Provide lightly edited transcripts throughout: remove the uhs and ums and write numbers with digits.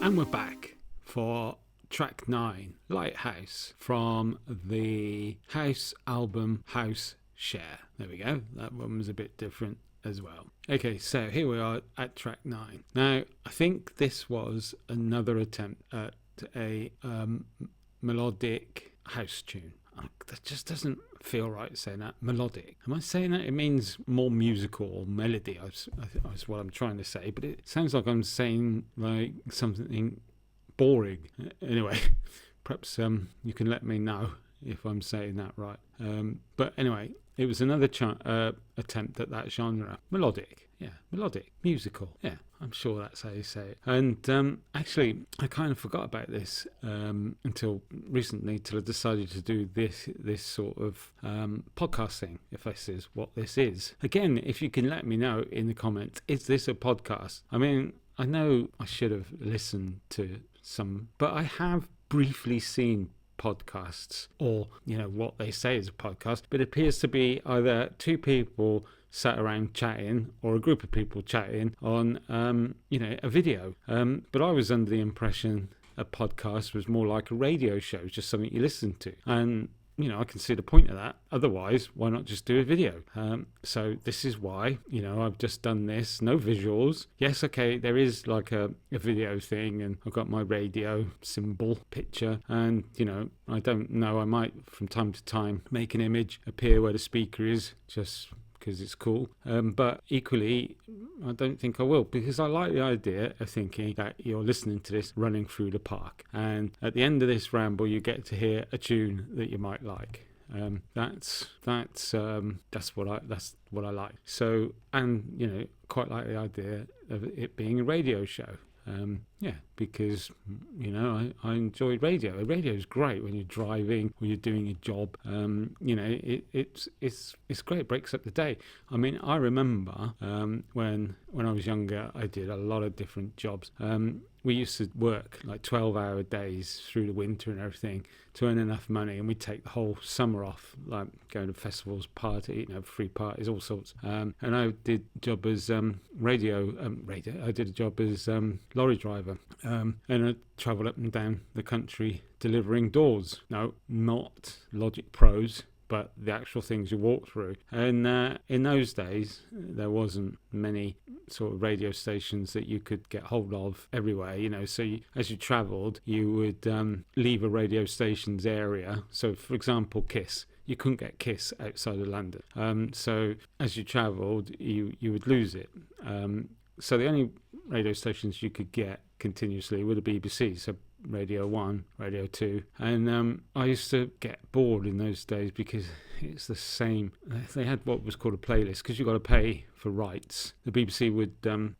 And we're back for track 9, Lighthouse, from the House album House Share. There we go. That one was a bit different as well. Okay, so here we are at track 9. Now, I think this was another attempt at a melodic house tune. That just doesn't feel right saying that. Melodic. Am I saying that? It means more musical or melody. That's what I'm trying to say. But it sounds like I'm saying like something boring. Anyway, perhaps you can let me know if I'm saying that right. But anyway, it was another attempt at that genre. Melodic. Yeah, melodic. Musical. Yeah, I'm sure that's how you say it. And actually, I kind of forgot about this until recently, till I decided to do this sort of podcast thing, if this is what this is. Again, if you can let me know in the comments, is this a podcast? I mean, I know I should have listened to some, but I have briefly seen podcasts, or what they say is a podcast, but it appears to be either two people sat around chatting or a group of people chatting on a video, but I was under the impression a podcast was more like a radio show, just something you listen to, and I can see the point of that. Otherwise, why not just do a video? So this is why, I've just done this. No visuals. Yes, okay, there is like a video thing, and I've got my radio symbol picture, and, I don't know, I might from time to time make an image appear where the speaker is, just because it's cool, but equally I don't think I will, because I like the idea of thinking that you're listening to this running through the park, and at the end of this ramble you get to hear a tune that you might like. That's what I like. So, and quite like the idea of it being a radio show. Because I enjoy radio. Radio is great when you're driving or you're doing a job. It's great. It breaks up the day. I mean, I remember when I was younger, I did a lot of different jobs. We used to work like 12-hour days through the winter and everything to earn enough money, and we'd take the whole summer off, like going to festivals, free parties, all sorts. And I did a job as radio. I did a job as lorry driver, and I travelled up and down the country delivering doors. No, not Logic Pros, but the actual things you walk through. And in those days, there wasn't many sort of radio stations that you could get hold of everywhere, so as you travelled, you would leave a radio station's area. So, for example, Kiss. You couldn't get Kiss outside of London. So as you travelled, you would lose it. So the only radio stations you could get continuously were the BBC, so Radio 1, Radio 2, and I used to get bored in those days because it's the same. They had what was called a playlist, because you've got to pay for rights. The BBC would,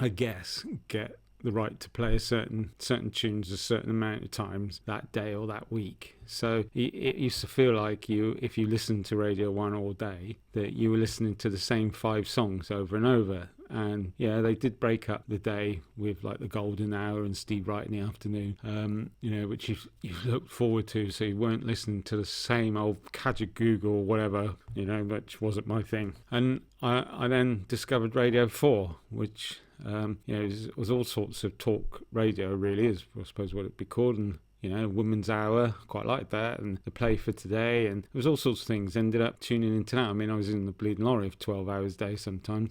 I guess, get the right to play certain tunes a certain amount of times that day or that week. So it used to feel like if you listened to Radio 1 all day, that you were listening to the same 5 songs over and over. And yeah, they did break up the day with like the Golden Hour and Steve Wright in the afternoon, which you looked forward to, so you weren't listening to the same old Kajagoogoo or whatever, which wasn't my thing. And I then discovered Radio 4, which was all sorts of talk radio, really, is I suppose what it'd be called, and Women's Hour, quite like that, and the Play for Today, and there was all sorts of things. Ended up tuning into that. I mean, I was in the bleeding lorry for 12 hours a day sometimes,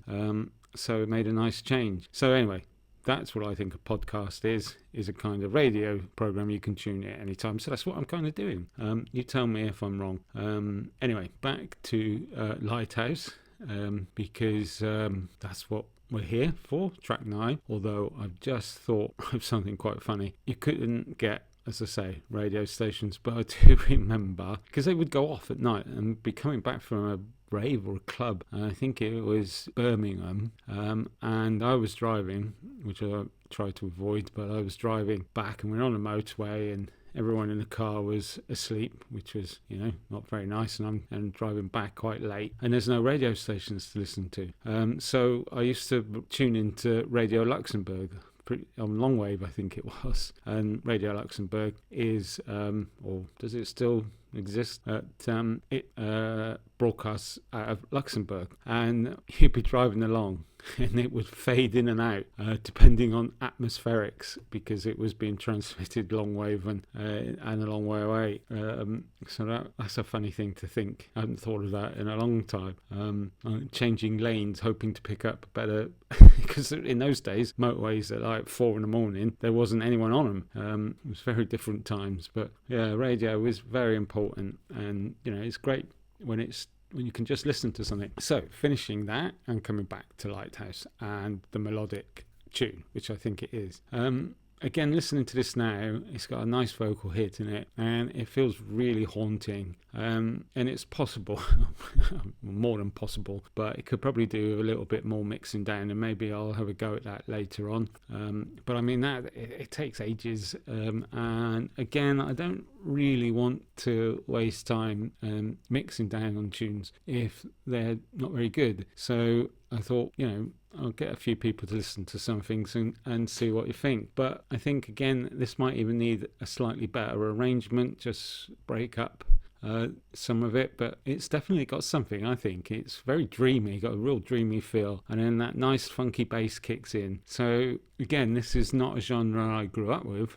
so it made a nice change. So anyway, that's what I think a podcast is a kind of radio program you can tune in at any time. So that's what I'm kind of doing. You tell me if I'm wrong. Anyway, back to Lighthouse, because that's what we're here for, track 9, although I've just thought of something quite funny. You couldn't get, as I say, radio stations, but I do remember, because they would go off at night and be coming back from a rave or a club, and I think it was Birmingham, and I was driving, which I tried to avoid, but I was driving back, and we're on a motorway, and everyone in the car was asleep, which was, not very nice, and I'm driving back quite late, and there's no radio stations to listen to. So I used to tune into Radio Luxembourg, on long wave, I think it was, and Radio Luxembourg is, or does it still exists. It broadcasts out of Luxembourg, and you'd be driving along and it would fade in and out depending on atmospherics, because it was being transmitted long wave and a long way away. So that's a funny thing to think. I haven't thought of that in a long time. Changing lanes, hoping to pick up better, because in those days motorways at like 4 a.m, there wasn't anyone on them. It was very different times, but yeah, radio was very important, and it's great when you can just listen to something. So finishing that and coming back to Lighthouse and the melodic tune, which I think it is. Again, listening to this now, it's got a nice vocal hit in it, and it feels really haunting. And it's possible, more than possible, but it could probably do a little bit more mixing down, and maybe I'll have a go at that later on. But I mean, that it takes ages, and again, I don't really want to waste time mixing down on tunes if they're not very good. So I thought, I'll get a few people to listen to some things and see what you think. But I think, again, this might even need a slightly better arrangement, just break up some of it, but it's definitely got something. I think it's very dreamy, got a real dreamy feel, and then that nice funky bass kicks in. So again, this is not a genre I grew up with,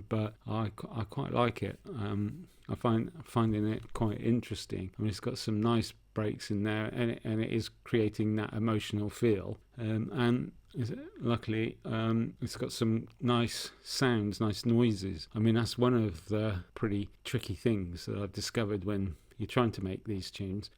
but I quite like it. I'm finding it quite interesting. I mean, it's got some nice breaks in there, and it is creating that emotional feel. And luckily, it's got some nice sounds, nice noises. I mean, that's one of the pretty tricky things that I've discovered when you're trying to make these tunes.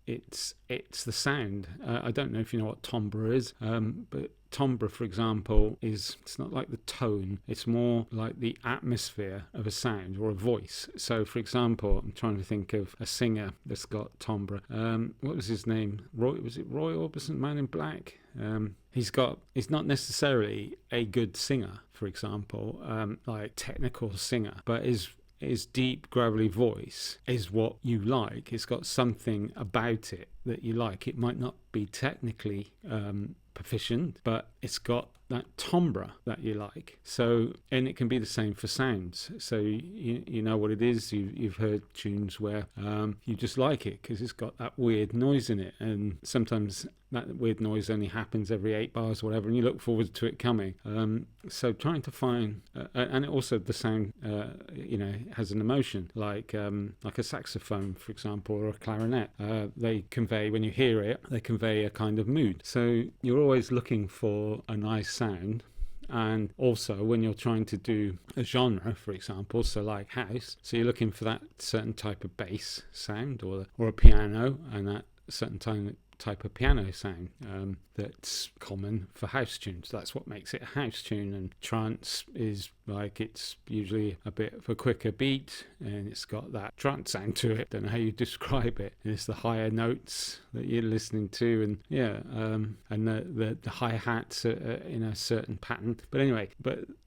It's the sound. I don't know if you know what timbre is, but timbre, for example, it's not like the tone, it's more like the atmosphere of a sound or a voice. So, for example, I'm trying to think of a singer that's got timbre. What was his name? Was it Roy Orbison, Man in Black? He's not necessarily a good singer, for example, like technical singer, but his deep gravelly voice is what you like. It's got something about it that you like. It might not be technically proficient, but it's got that timbre that you like. So, and it can be the same for sounds. So you know what it is. You've heard tunes where you just like it because it's got that weird noise in it, and sometimes that weird noise only happens every 8 bars or whatever, and you look forward to it coming. So trying to find, and also the sound, has an emotion, like a saxophone, for example, or a clarinet. They convey, when you hear it, they convey a kind of mood. So you're always looking for a nice sound. And also when you're trying to do a genre, for example, so like house, so you're looking for that certain type of bass sound or a piano, and that certain type of piano sound that's common for house tunes. That's what makes it a house tune. And trance is like, it's usually a bit of a quicker beat, and it's got that trance sound to it. Don't know how you describe it. And it's the higher notes that you're listening to, and and the hi-hats are in a certain pattern. But anyway,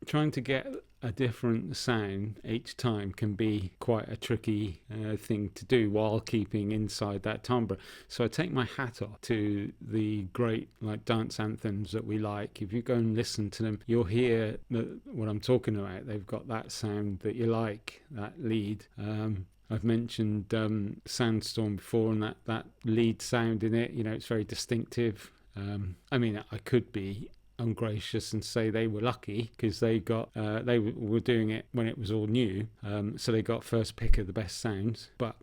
trying to get a different sound each time can be quite a tricky thing to do while keeping inside that timbre. So I take my hat off to the great dance anthems that we like. If you go and listen to them, you'll hear what I'm talking about. They've got that sound that you like, that lead. I've mentioned Sandstorm before, and that lead sound in it, it's very distinctive. I mean, I could be ungracious and say they were lucky because they were doing it when it was all new, so they got first pick of the best sounds. But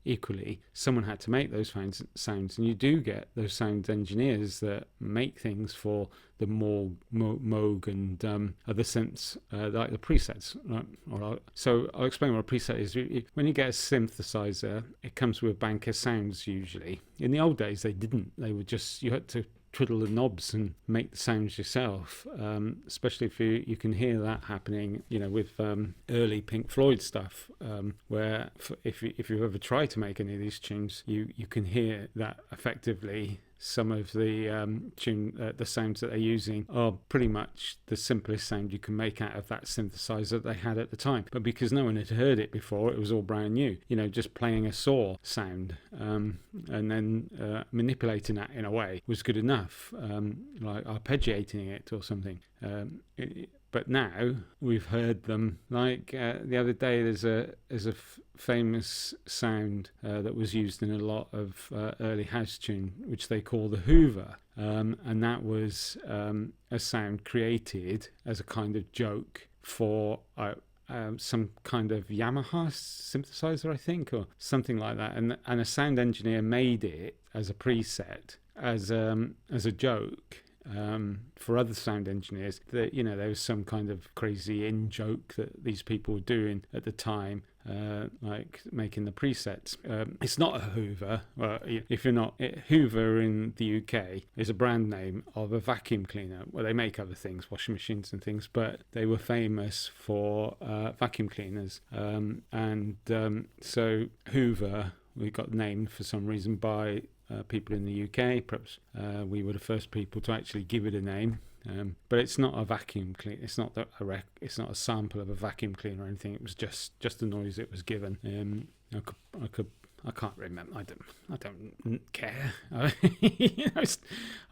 equally, someone had to make those sounds, and you do get those sound engineers that make things for the more Moog and other synths, like the presets. Right? So I'll explain what a preset is. When you get a synthesizer, it comes with a bank of sounds usually. In the old days, they didn't. They were just, you had to twiddle the knobs and make the sounds yourself, especially if you can hear that happening, with early Pink Floyd stuff, where if you've ever tried to make any of these tunes, you can hear that effectively. Some of the the sounds that they're using are pretty much the simplest sound you can make out of that synthesizer they had at the time. But because no one had heard it before, it was all brand new. Just playing a saw sound and then manipulating that in a way was good enough, like arpeggiating it or something. but now we've heard them. Like the other day, there's a famous sound that was used in a lot of early house tune, which they call the Hoover, and that was a sound created as a kind of joke for some kind of Yamaha synthesizer, I think, or something like that, and a sound engineer made it as a preset, as a joke. For other sound engineers, that there was some kind of crazy in joke that these people were doing at the time, like making the presets. It's not a Hoover. Well, if you're not, Hoover in the UK is a brand name of a vacuum cleaner. Well, they make other things, washing machines and things, but they were famous for vacuum cleaners. So Hoover, we got named for some reason by people in the UK. Perhaps we were the first people to actually give it a name, but it's not a vacuum cleaner. It's not it's not a sample of a vacuum cleaner or anything. It was just the noise it was given. I can't remember. I don't care. I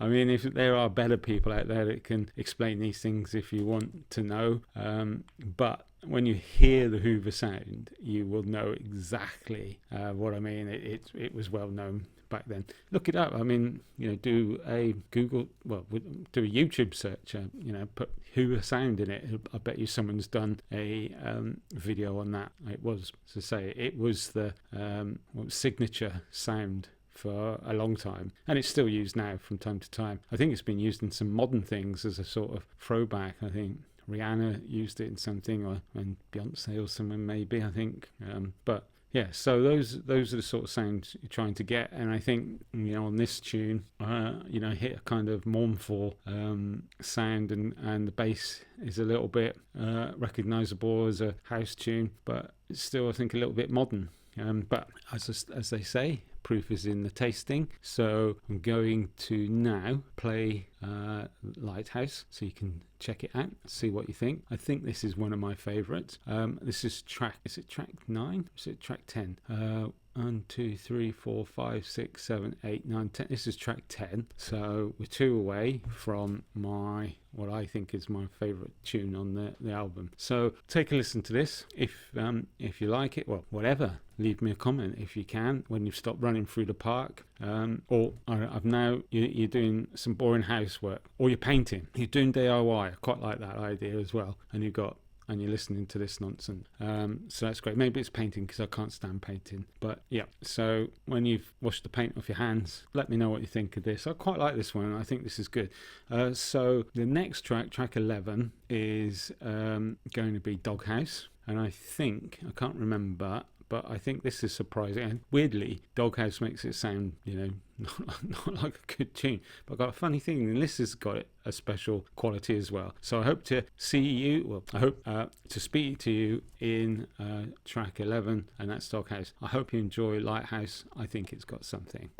mean, if there are better people out there that can explain these things, if you want to know, but when you hear the Hoover sound, you will know exactly what I mean. It was well known back then. Look it up. I mean, do a Google, do a YouTube search. Put Hoover sound in it. I bet you someone's done a video on that. It was the signature sound for a long time, and it's still used now from time to time. I think it's been used in some modern things as a sort of throwback. I think Rihanna used it in something, and Beyonce or someone maybe, I think. But yeah, so those are the sort of sounds you're trying to get, and I think on this tune, hit a kind of mournful sound, and the bass is a little bit recognisable as a house tune, but it's still, I think, a little bit modern. But as they say, proof is in the tasting. So I'm going to now play Lighthouse, so you can check it out, see what you think. I think this is one of my favourites. This is track 9? Is it track 10? 1, 2, 3, 4, 5, 6, 7, 8, 9, 10. This is track 10. So we're 2 away from what I think is my favourite tune on the album. So take a listen to this. If you like it, well, whatever, leave me a comment if you can when you've stopped running through the park, or I've now you're doing some boring housework, or you're painting, you're doing DIY. I quite like that idea as well, and you're listening to this nonsense. So that's great. Maybe it's painting, because I can't stand painting. But yeah, so when you've washed the paint off your hands, let me know what you think of this. I quite like this one. I think this is good. So the next track 11, is going to be Doghouse. And I can't remember, but I think this is surprising. And weirdly, Doghouse makes it sound, not like a good tune. But I've got a funny thing, and this has got a special quality as well. So I hope to speak to you in track 11, and that's Doghouse. I hope you enjoy Lighthouse. I think it's got something.